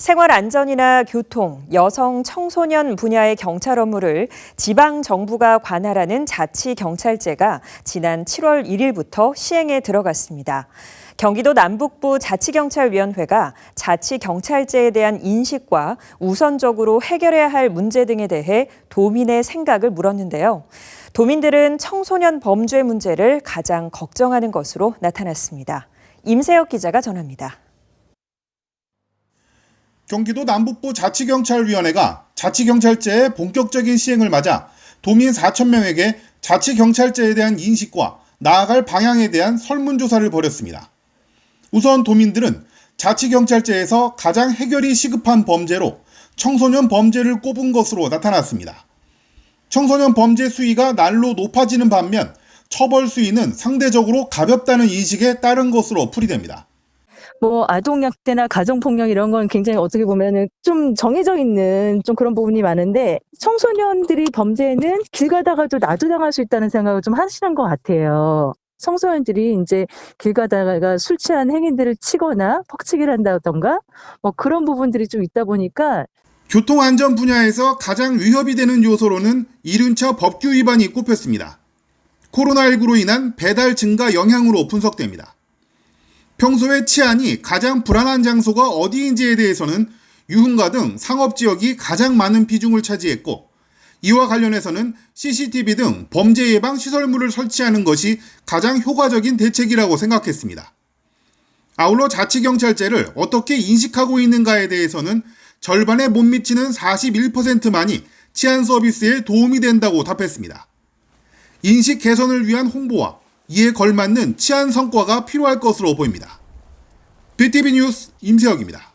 생활 안전이나 교통, 여성, 청소년 분야의 경찰 업무를 지방 정부가 관할하는 자치경찰제가 지난 7월 1일부터 시행에 들어갔습니다. 경기도 남북부 자치경찰위원회가 자치경찰제에 대한 인식과 우선적으로 해결해야 할 문제 등에 대해 도민의 생각을 물었는데요. 도민들은 청소년 범죄 문제를 가장 걱정하는 것으로 나타났습니다. 임세혁 기자가 전합니다. 경기도 남북부 자치경찰위원회가 자치경찰제의 본격적인 시행을 맞아 도민 4,000명에게 자치경찰제에 대한 인식과 나아갈 방향에 대한 설문조사를 벌였습니다. 우선 도민들은 자치경찰제에서 가장 해결이 시급한 범죄로 청소년 범죄를 꼽은 것으로 나타났습니다. 청소년 범죄 수위가 날로 높아지는 반면 처벌 수위는 상대적으로 가볍다는 인식에 따른 것으로 풀이됩니다. 아동학대나 가정폭력 이런 건 굉장히 어떻게 보면은 좀 정해져 있는 좀 그런 부분이 많은데 청소년들이 범죄는 길 가다가도 나도 당할 수 있다는 생각을 좀 하시는 것 같아요. 청소년들이 이제 길 가다가 술 취한 행인들을 치거나 퍽치기를 한다던가 그런 부분들이 좀 있다 보니까 교통안전 분야에서 가장 위협이 되는 요소로는 이륜차 법규 위반이 꼽혔습니다. 코로나19로 인한 배달 증가 영향으로 분석됩니다. 평소에 치안이 가장 불안한 장소가 어디인지에 대해서는 유흥가 등 상업지역이 가장 많은 비중을 차지했고, 이와 관련해서는 CCTV 등 범죄 예방 시설물을 설치하는 것이 가장 효과적인 대책이라고 생각했습니다. 아울러 자치경찰제를 어떻게 인식하고 있는가에 대해서는 절반에 못 미치는 41%만이 치안 서비스에 도움이 된다고 답했습니다. 인식 개선을 위한 홍보와 이에 걸맞는 치안 성과가 필요할 것으로 보입니다. BTV 뉴스 임세혁입니다.